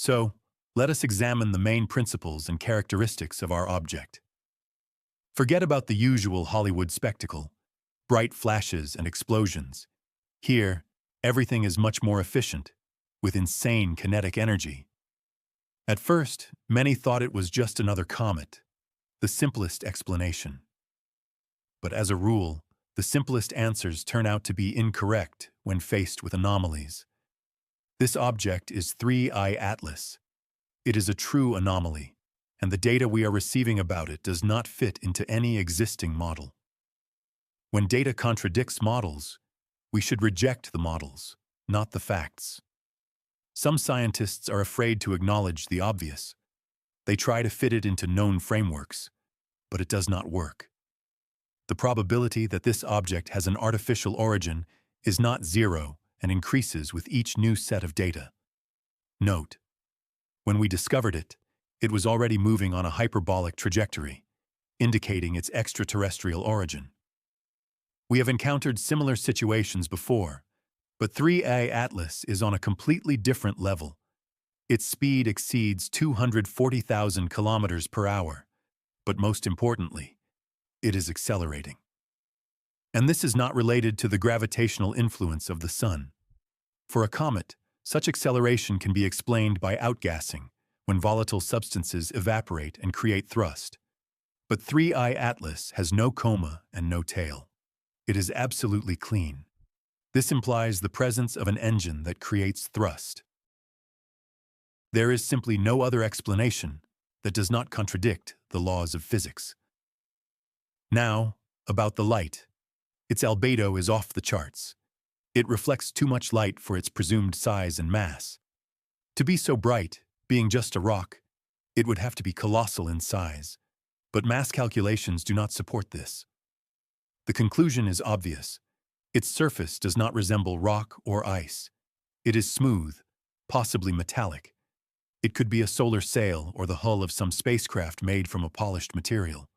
So, let us examine the main principles and characteristics of our object. Forget about the usual Hollywood spectacle, bright flashes and explosions. Here, everything is much more efficient, with insane kinetic energy. At first, many thought it was just another comet, the simplest explanation. But as a rule, the simplest answers turn out to be incorrect when faced with anomalies. This object is 3I Atlas. It is a true anomaly, and the data we are receiving about it does not fit into any existing model. When data contradicts models, we should reject the models, not the facts. Some scientists are afraid to acknowledge the obvious. They try to fit it into known frameworks, but it does not work. The probability that this object has an artificial origin is not zero and increases with each new set of data. Note: when we discovered it, it was already moving on a hyperbolic trajectory, indicating its extraterrestrial origin. We have encountered similar situations before, but 3A Atlas is on a completely different level. Its speed exceeds 240,000 kilometers per hour, but most importantly, it is accelerating. And this is not related to the gravitational influence of the Sun. For a comet, such acceleration can be explained by outgassing, when volatile substances evaporate and create thrust. But 3I Atlas has no coma and no tail. It is absolutely clean. This implies the presence of an engine that creates thrust. There is simply no other explanation that does not contradict the laws of physics. Now, about the light. Its albedo is off the charts. It reflects too much light for its presumed size and mass. To be so bright, being just a rock, it would have to be colossal in size. But mass calculations do not support this. The conclusion is obvious. Its surface does not resemble rock or ice. It is smooth, possibly metallic. It could be a solar sail or the hull of some spacecraft made from a polished material.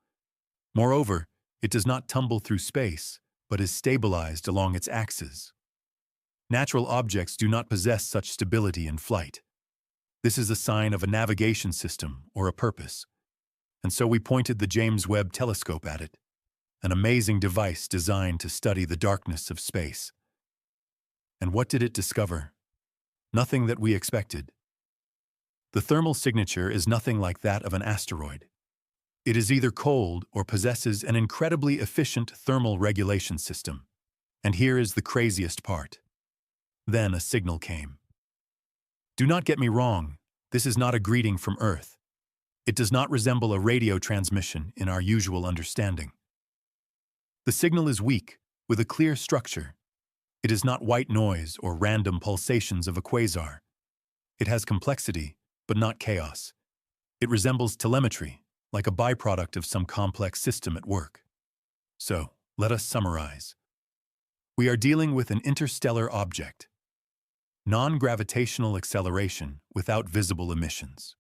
Moreover, it does not tumble through space, but is stabilized along its axis. Natural objects do not possess such stability in flight. This is a sign of a navigation system or a purpose. And so we pointed the James Webb Telescope at it, an amazing device designed to study the darkness of space. And what did it discover? Nothing that we expected. The thermal signature is nothing like that of an asteroid. It is either cold or possesses an incredibly efficient thermal regulation system. And here is the craziest part. Then a signal came. Do not get me wrong, this is not a greeting from Earth. It does not resemble a radio transmission in our usual understanding. The signal is weak, with a clear structure. It is not white noise or random pulsations of a quasar. It has complexity, but not chaos. It resembles telemetry, like a byproduct of some complex system at work. So, let us summarize. We are dealing with an interstellar object. Non-gravitational acceleration without visible emissions.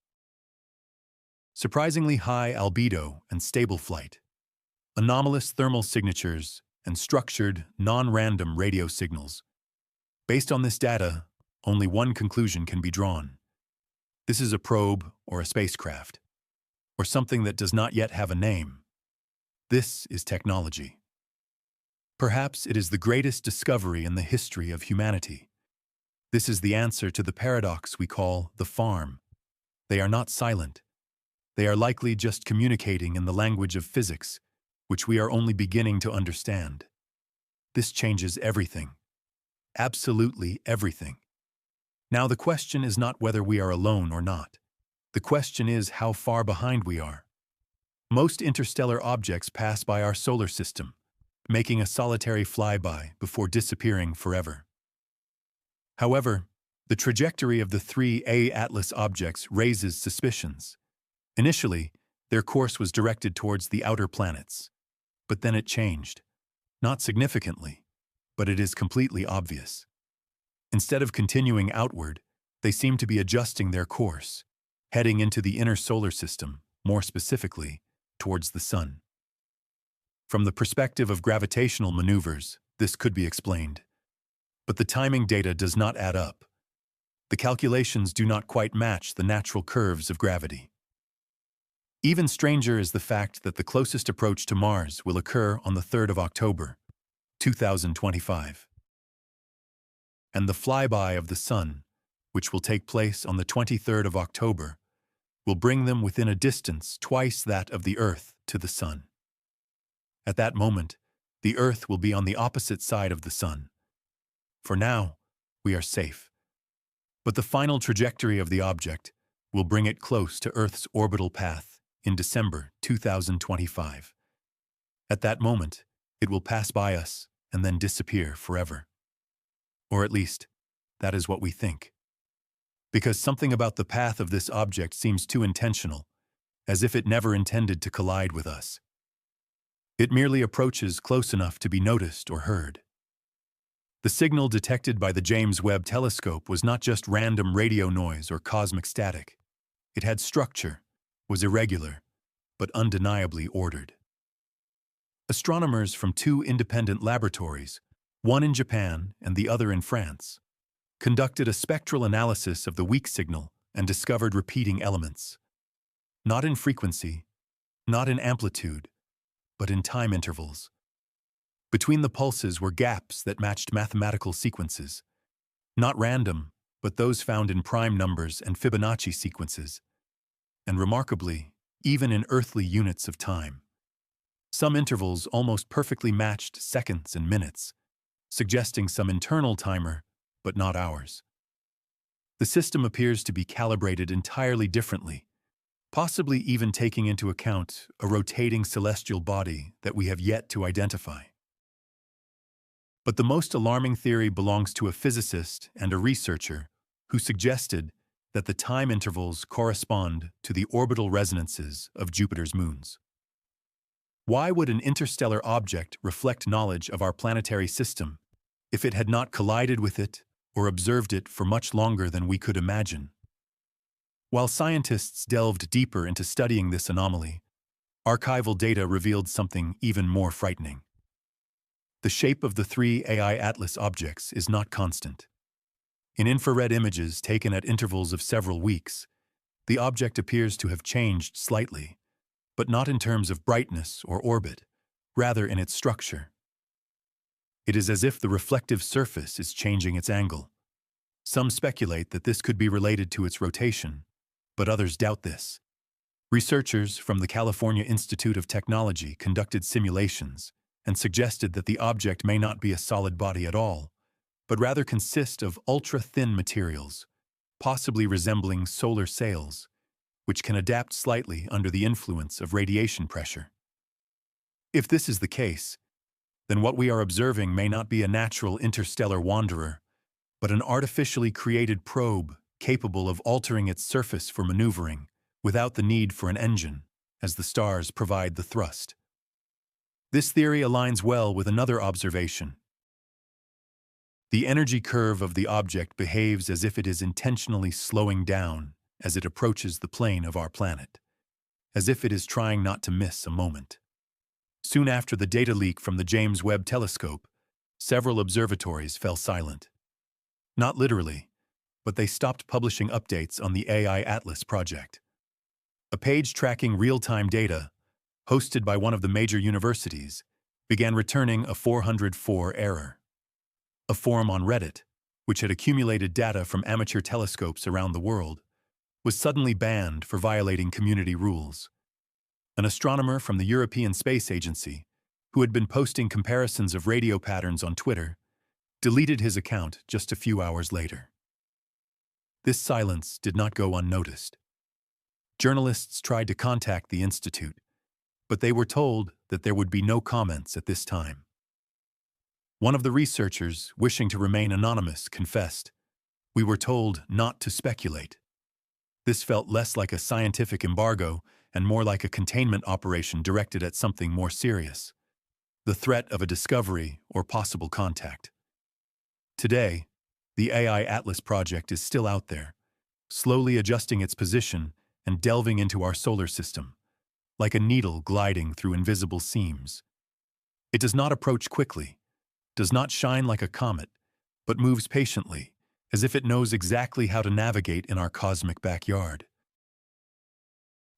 Surprisingly high albedo and stable flight. Anomalous thermal signatures and structured, non-random radio signals. Based on this data, only one conclusion can be drawn. This is a probe or a spacecraft, or something that does not yet have a name. This is technology. Perhaps it is the greatest discovery in the history of humanity. This is the answer to the paradox we call the farm. They are not silent. They are likely just communicating in the language of physics, which we are only beginning to understand. This changes everything. Absolutely everything. Now the question is not whether we are alone or not. The question is how far behind we are. Most interstellar objects pass by our solar system, making a solitary flyby before disappearing forever. However, the trajectory of the 3A Atlas objects raises suspicions. Initially, their course was directed towards the outer planets. But then it changed. Not significantly, but it is completely obvious. Instead of continuing outward, they seem to be adjusting their course, heading into the inner solar system, more specifically, towards the Sun. From the perspective of gravitational maneuvers, this could be explained. But the timing data does not add up. The calculations do not quite match the natural curves of gravity. Even stranger is the fact that the closest approach to Mars will occur on the 3rd of October, 2025. And the flyby of the Sun, which will take place on the 23rd of October, will bring them within a distance twice that of the Earth to the Sun. At that moment, the Earth will be on the opposite side of the Sun. For now, we are safe. But the final trajectory of the object will bring it close to Earth's orbital path in December 2025. At that moment, it will pass by us and then disappear forever. Or at least, that is what we think. Because something about the path of this object seems too intentional, as if it never intended to collide with us. It merely approaches close enough to be noticed or heard. The signal detected by the James Webb Telescope was not just random radio noise or cosmic static. It had structure, was irregular, but undeniably ordered. Astronomers from 2 independent laboratories, one in Japan and the other in France, conducted a spectral analysis of the weak signal and discovered repeating elements. Not in frequency, not in amplitude, but in time intervals. Between the pulses were gaps that matched mathematical sequences. Not random, but those found in prime numbers and Fibonacci sequences. And remarkably, even in earthly units of time. Some intervals almost perfectly matched seconds and minutes, suggesting some internal timer, but not ours. The system appears to be calibrated entirely differently, possibly even taking into account a rotating celestial body that we have yet to identify. But the most alarming theory belongs to a physicist and a researcher who suggested that the time intervals correspond to the orbital resonances of Jupiter's moons. Why would an interstellar object reflect knowledge of our planetary system if it had not collided with it or observed it for much longer than we could imagine? While scientists delved deeper into studying this anomaly, archival data revealed something even more frightening. The shape of the 3 AI Atlas objects is not constant. In infrared images taken at intervals of several weeks, the object appears to have changed slightly, but not in terms of brightness or orbit, rather in its structure. It is as if the reflective surface is changing its angle. Some speculate that this could be related to its rotation, but others doubt this. Researchers from the California Institute of Technology conducted simulations and suggested that the object may not be a solid body at all, but rather consist of ultra-thin materials, possibly resembling solar sails, which can adapt slightly under the influence of radiation pressure. If this is the case, then what we are observing may not be a natural interstellar wanderer, but an artificially created probe capable of altering its surface for maneuvering without the need for an engine, as the stars provide the thrust. This theory aligns well with another observation. The energy curve of the object behaves as if it is intentionally slowing down as it approaches the plane of our planet, as if it is trying not to miss a moment. Soon after the data leak from the James Webb Telescope, several observatories fell silent. Not literally, but they stopped publishing updates on the AI Atlas project. A page tracking real-time data, hosted by one of the major universities, began returning a 404 error. A forum on Reddit, which had accumulated data from amateur telescopes around the world, was suddenly banned for violating community rules. An astronomer from the European Space Agency, who had been posting comparisons of radio patterns on Twitter, deleted his account just a few hours later. This silence did not go unnoticed. Journalists tried to contact the institute, but they were told that there would be no comments at this time. One of the researchers, wishing to remain anonymous, confessed, "We were told not to speculate." This felt less like a scientific embargo and more like a containment operation directed at something more serious: the threat of a discovery or possible contact. Today, the AI Atlas project is still out there, slowly adjusting its position and delving into our solar system, like a needle gliding through invisible seams. It does not approach quickly, does not shine like a comet, but moves patiently, as if it knows exactly how to navigate in our cosmic backyard.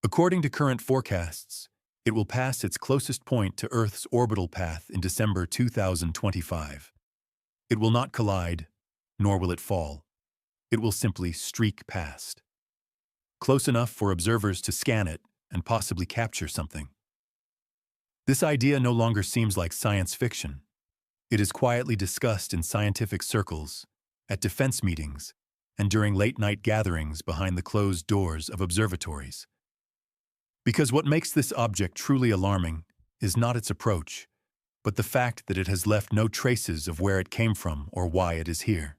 According to current forecasts, it will pass its closest point to Earth's orbital path in December 2025. It will not collide, nor will it fall. It will simply streak past. Close enough for observers to scan it and possibly capture something. This idea no longer seems like science fiction. It is quietly discussed in scientific circles, at defense meetings, and during late-night gatherings behind the closed doors of observatories. Because what makes this object truly alarming is not its approach, but the fact that it has left no traces of where it came from or why it is here.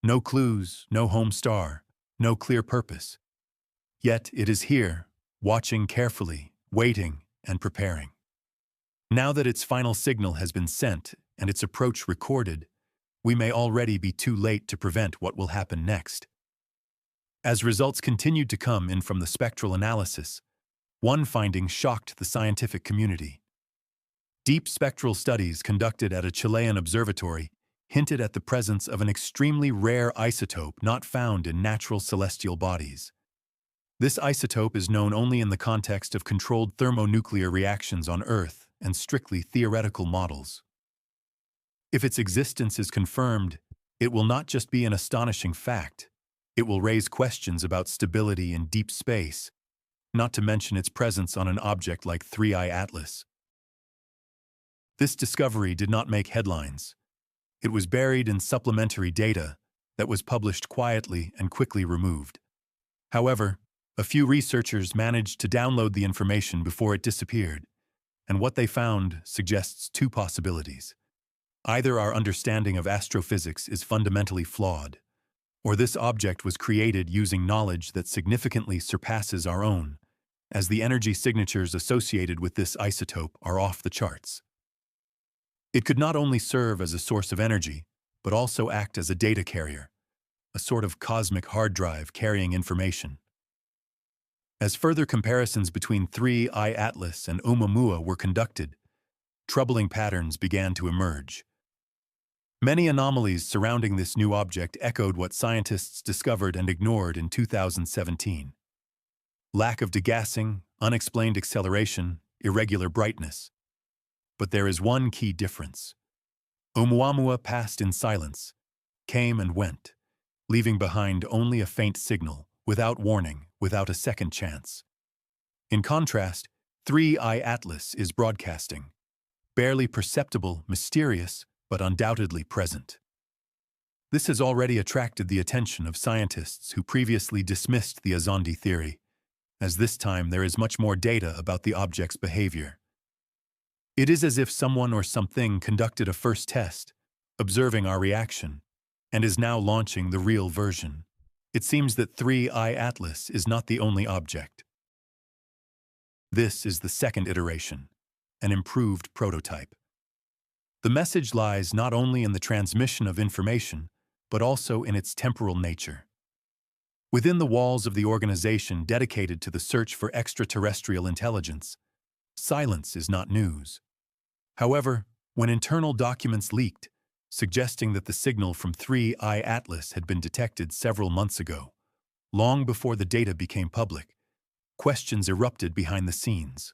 No clues, no home star, no clear purpose. Yet it is here, watching carefully, waiting, and preparing. Now that its final signal has been sent and its approach recorded, we may already be too late to prevent what will happen next. As results continued to come in from the spectral analysis, one finding shocked the scientific community. Deep spectral studies conducted at a Chilean observatory hinted at the presence of an extremely rare isotope not found in natural celestial bodies. This isotope is known only in the context of controlled thermonuclear reactions on Earth and strictly theoretical models. If its existence is confirmed, it will not just be an astonishing fact. It will raise questions about stability in deep space, not to mention its presence on an object like 3I Atlas. This discovery did not make headlines. It was buried in supplementary data that was published quietly and quickly removed. However, a few researchers managed to download the information before it disappeared, and what they found suggests two possibilities. Either our understanding of astrophysics is fundamentally flawed, or this object was created using knowledge that significantly surpasses our own, as the energy signatures associated with this isotope are off the charts. It could not only serve as a source of energy, but also act as a data carrier, a sort of cosmic hard drive carrying information. As further comparisons between 3I Atlas and Oumuamua were conducted, troubling patterns began to emerge. Many anomalies surrounding this new object echoed what scientists discovered and ignored in 2017. Lack of degassing, unexplained acceleration, irregular brightness. But there is one key difference. Oumuamua passed in silence, came and went, leaving behind only a faint signal, without warning, without a second chance. In contrast, 3I Atlas is broadcasting, barely perceptible, mysterious, but undoubtedly present. This has already attracted the attention of scientists who previously dismissed the Azondi theory, as this time there is much more data about the object's behavior. It is as if someone or something conducted a first test, observing our reaction, and is now launching the real version. It seems that 3I Atlas is not the only object. This is the second iteration, an improved prototype. The message lies not only in the transmission of information, but also in its temporal nature. Within the walls of the organization dedicated to the search for extraterrestrial intelligence, silence is not news. However, when internal documents leaked, suggesting that the signal from 3I Atlas had been detected several months ago, long before the data became public, questions erupted behind the scenes.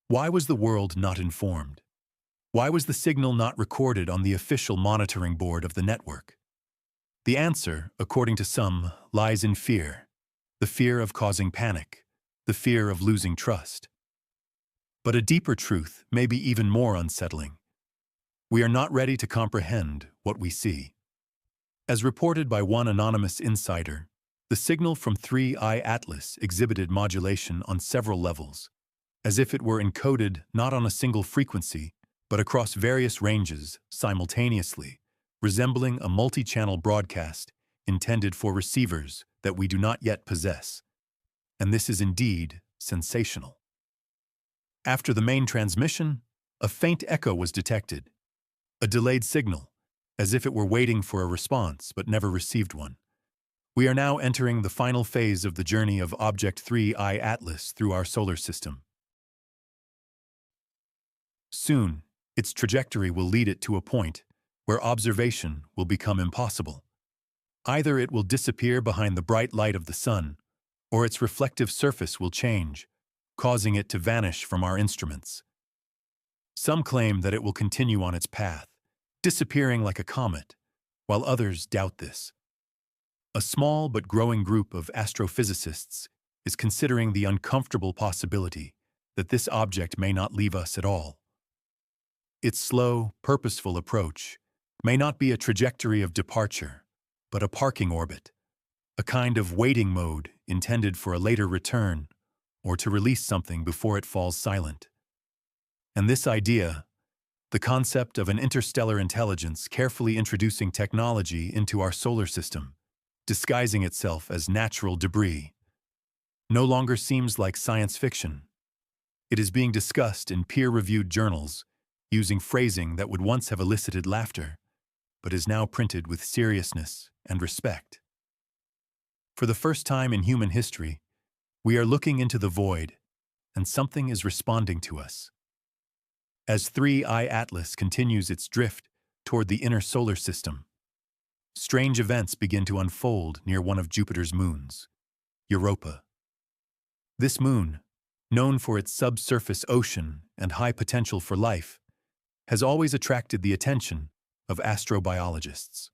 Why was the world not informed? Why was the signal not recorded on the official monitoring board of the network? The answer, according to some, lies in fear. The fear of causing panic, the fear of losing trust. But a deeper truth may be even more unsettling. We are not ready to comprehend what we see. As reported by one anonymous insider, the signal from 3I Atlas exhibited modulation on several levels, as if it were encoded not on a single frequency, but across various ranges simultaneously, resembling a multi-channel broadcast intended for receivers that we do not yet possess. And this is indeed sensational. After the main transmission, a faint echo was detected, a delayed signal, as if it were waiting for a response but never received one. We are now entering the final phase of the journey of Object 3I Atlas through our solar system. Soon, its trajectory will lead it to a point where observation will become impossible. Either it will disappear behind the bright light of the sun, or its reflective surface will change, causing it to vanish from our instruments. Some claim that it will continue on its path, disappearing like a comet, while others doubt this. A small but growing group of astrophysicists is considering the uncomfortable possibility that this object may not leave us at all. Its slow, purposeful approach may not be a trajectory of departure, but a parking orbit, a kind of waiting mode intended for a later return or to release something before it falls silent. And this idea, the concept of an interstellar intelligence carefully introducing technology into our solar system, disguising itself as natural debris, no longer seems like science fiction. It is being discussed in peer-reviewed journals using phrasing that would once have elicited laughter, but is now printed with seriousness and respect. For the first time in human history, we are looking into the void, and something is responding to us. As 3I Atlas continues its drift toward the inner solar system, strange events begin to unfold near one of Jupiter's moons, Europa. This moon, known for its subsurface ocean and high potential for life, has always attracted the attention of astrobiologists.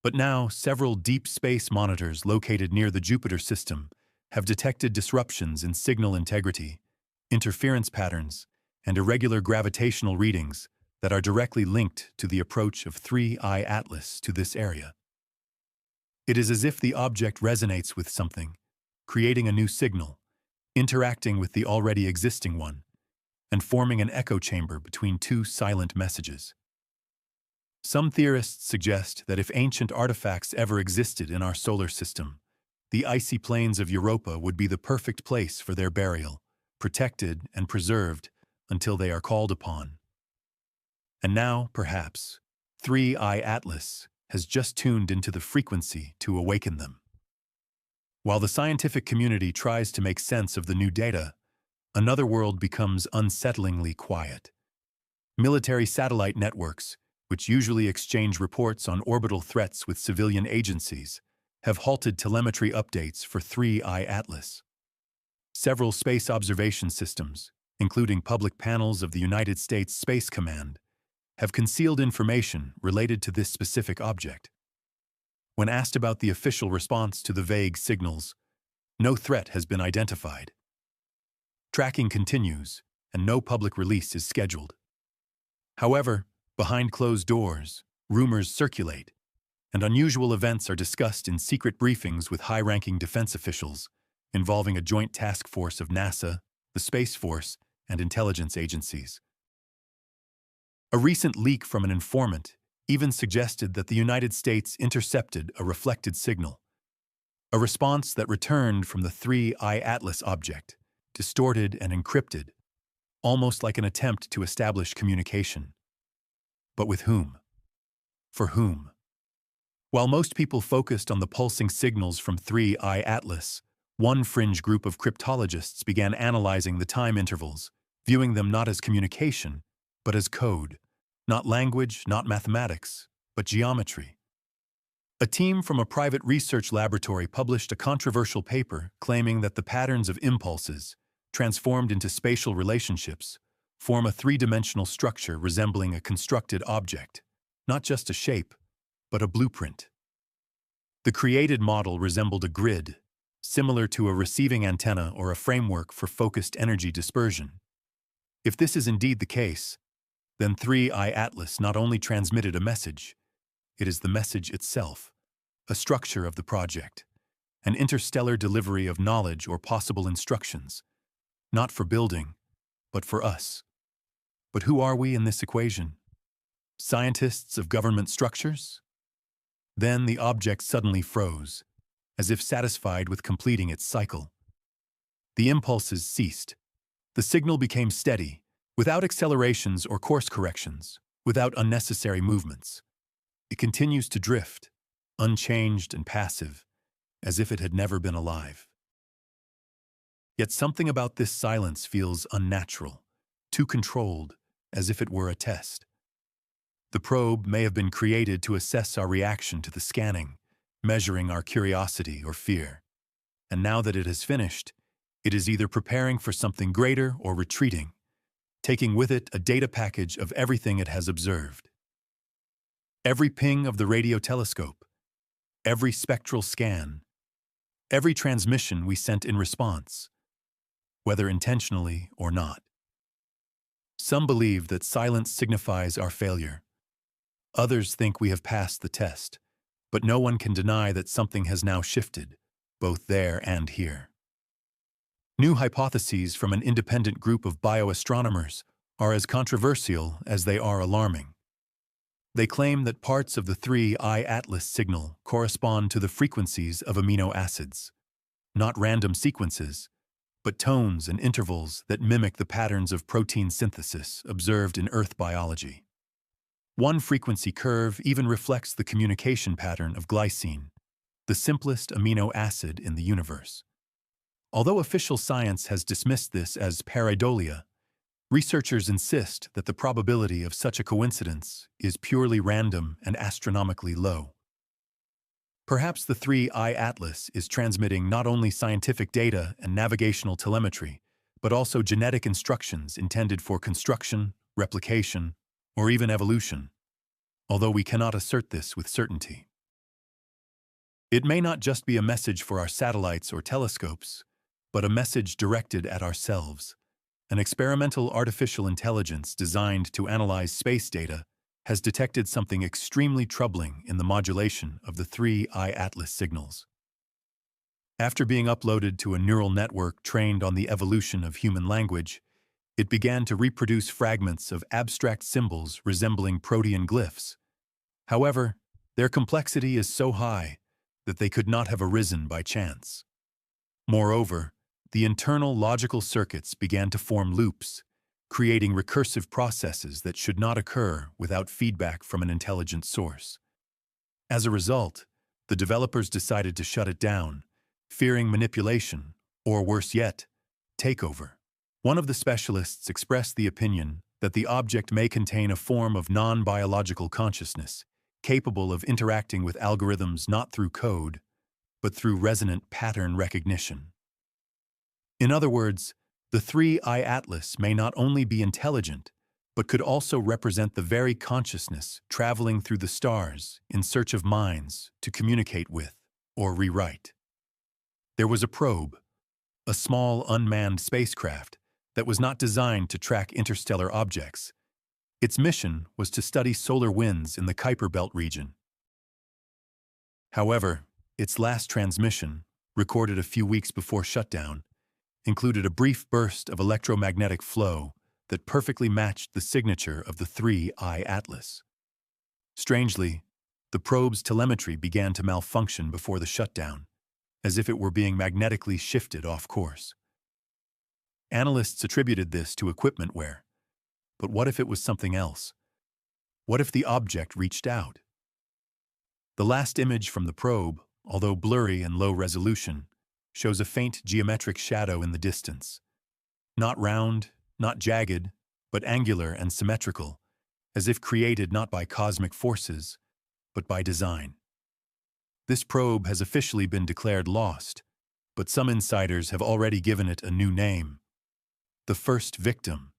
But now, several deep space monitors located near the Jupiter system have detected disruptions in signal integrity, interference patterns, and irregular gravitational readings that are directly linked to the approach of 3I Atlas to this area. It is as if the object resonates with something, creating a new signal, interacting with the already existing one, and forming an echo chamber between two silent messages. Some theorists suggest that if ancient artifacts ever existed in our solar system, the icy plains of Europa would be the perfect place for their burial, protected and preserved until they are called upon. And now, perhaps, 3I Atlas has just tuned into the frequency to awaken them. While the scientific community tries to make sense of the new data, another world becomes unsettlingly quiet. Military satellite networks, which usually exchange reports on orbital threats with civilian agencies, have halted telemetry updates for 3I Atlas. Several space observation systems, including public panels of the United States Space Command, have concealed information related to this specific object. When asked about the official response to the vague signals, no threat has been identified. Tracking continues, and no public release is scheduled. However, behind closed doors, rumors circulate, and unusual events are discussed in secret briefings with high-ranking defense officials involving a joint task force of NASA, the Space Force, and intelligence agencies. A recent leak from an informant even suggested that the United States intercepted a reflected signal, a response that returned from the 3I Atlas object, distorted and encrypted, almost like an attempt to establish communication. But with whom? For whom? While most people focused on the pulsing signals from 3I Atlas, one fringe group of cryptologists began analyzing the time intervals, viewing them not as communication, but as code. Not language, not mathematics, but geometry. A team from a private research laboratory published a controversial paper claiming that the patterns of impulses, transformed into spatial relationships, form a three-dimensional structure resembling a constructed object, not just a shape, but a blueprint. The created model resembled a grid, similar to a receiving antenna or a framework for focused energy dispersion. If this is indeed the case, then 3I Atlas not only transmitted a message, it is the message itself, a structure of the project, an interstellar delivery of knowledge or possible instructions, not for building, but for us. But who are we in this equation? Scientists of government structures? Then the object suddenly froze, as if satisfied with completing its cycle. The impulses ceased. The signal became steady, without accelerations or course corrections, without unnecessary movements. It continues to drift, unchanged and passive, as if it had never been alive. Yet something about this silence feels unnatural, too controlled, as if it were a test. The probe may have been created to assess our reaction to the scanning, measuring our curiosity or fear. And now that it has finished, it is either preparing for something greater or retreating, taking with it a data package of everything it has observed. Every ping of the radio telescope, every spectral scan, every transmission we sent in response, whether intentionally or not. Some believe that silence signifies our failure. Others think we have passed the test, but no one can deny that something has now shifted, both there and here. New hypotheses from an independent group of bioastronomers are as controversial as they are alarming. They claim that parts of the 3I Atlas signal correspond to the frequencies of amino acids, not random sequences, but tones and intervals that mimic the patterns of protein synthesis observed in Earth biology. One frequency curve even reflects the communication pattern of glycine, the simplest amino acid in the universe. Although official science has dismissed this as pareidolia, researchers insist that the probability of such a coincidence is purely random and astronomically low. Perhaps the 3I Atlas is transmitting not only scientific data and navigational telemetry, but also genetic instructions intended for construction, replication, or even evolution, although we cannot assert this with certainty. It may not just be a message for our satellites or telescopes, but a message directed at ourselves. An experimental artificial intelligence designed to analyze space data has detected something extremely troubling in the modulation of the 3I Atlas signals. After being uploaded to a neural network trained on the evolution of human language, it began to reproduce fragments of abstract symbols resembling protean glyphs. However, their complexity is so high that they could not have arisen by chance. Moreover, the internal logical circuits began to form loops, creating recursive processes that should not occur without feedback from an intelligent source. As a result, the developers decided to shut it down, fearing manipulation, or worse yet, takeover. One of the specialists expressed the opinion that the object may contain a form of non-biological consciousness, capable of interacting with algorithms not through code, but through resonant pattern recognition. In other words, the 3I Atlas may not only be intelligent, but could also represent the very consciousness traveling through the stars in search of minds to communicate with or rewrite. There was a probe, a small unmanned spacecraft that was not designed to track interstellar objects. Its mission was to study solar winds in the Kuiper Belt region. However, its last transmission, recorded a few weeks before shutdown, included a brief burst of electromagnetic flow that perfectly matched the signature of the 3I Atlas. Strangely, the probe's telemetry began to malfunction before the shutdown, as if it were being magnetically shifted off course. Analysts attributed this to equipment wear. But what if it was something else? What if the object reached out? The last image from the probe, although blurry and low resolution, shows a faint geometric shadow in the distance. Not round, not jagged, but angular and symmetrical, as if created not by cosmic forces, but by design. This probe has officially been declared lost, but some insiders have already given it a new name: the first victim.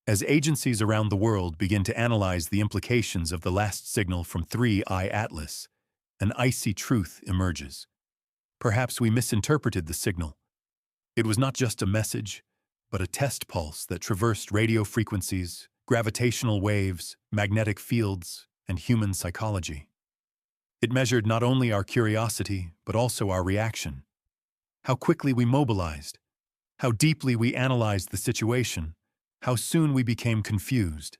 As agencies around the world begin to analyze the implications of the last signal from 3I Atlas, an icy truth emerges. Perhaps we misinterpreted the signal. It was not just a message, but a test pulse that traversed radio frequencies, gravitational waves, magnetic fields, and human psychology. It measured not only our curiosity, but also our reaction. How quickly we mobilized, how deeply we analyzed the situation, how soon we became confused.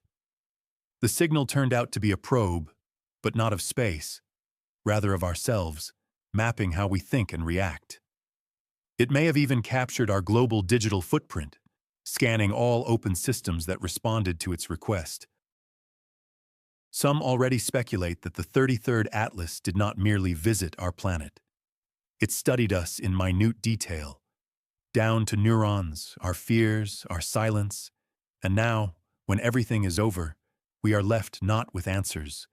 The signal turned out to be a probe, but not of space, rather of ourselves, mapping how we think and react. It may have even captured our global digital footprint, scanning all open systems that responded to its request. Some already speculate that the 33rd Atlas did not merely visit our planet. It studied us in minute detail, down to neurons, our fears, our silence, and now, when everything is over, we are left not with answers,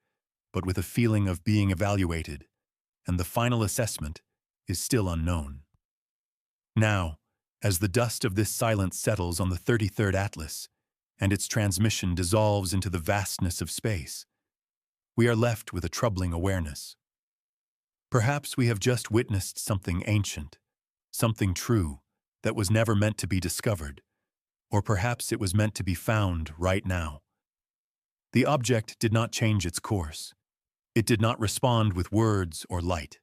but with a feeling of being evaluated, and the final assessment is still unknown. Now, as the dust of this silence settles on the 33rd Atlas, and its transmission dissolves into the vastness of space, we are left with a troubling awareness. Perhaps we have just witnessed something ancient, something true, that was never meant to be discovered, or perhaps it was meant to be found right now. The object did not change its course. It did not respond with words or light.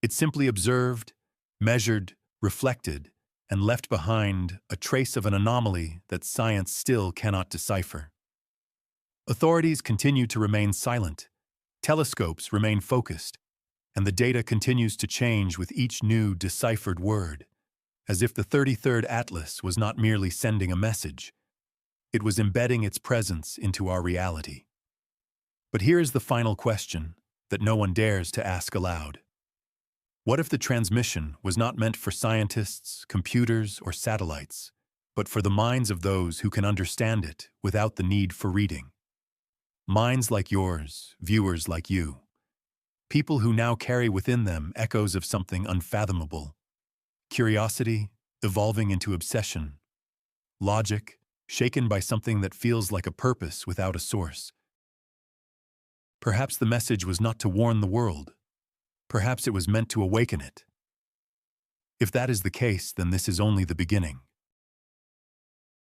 It simply observed, measured, reflected, and left behind a trace of an anomaly that science still cannot decipher. Authorities continue to remain silent, telescopes remain focused, and the data continues to change with each new deciphered word, as if the 33rd Atlas was not merely sending a message, it was embedding its presence into our reality. But here is the final question that no one dares to ask aloud. What if the transmission was not meant for scientists, computers, or satellites, but for the minds of those who can understand it without the need for reading? Minds like yours, viewers like you. People who now carry within them echoes of something unfathomable. Curiosity, evolving into obsession. Logic, shaken by something that feels like a purpose without a source. Perhaps the message was not to warn the world. Perhaps it was meant to awaken it. If that is the case, then this is only the beginning.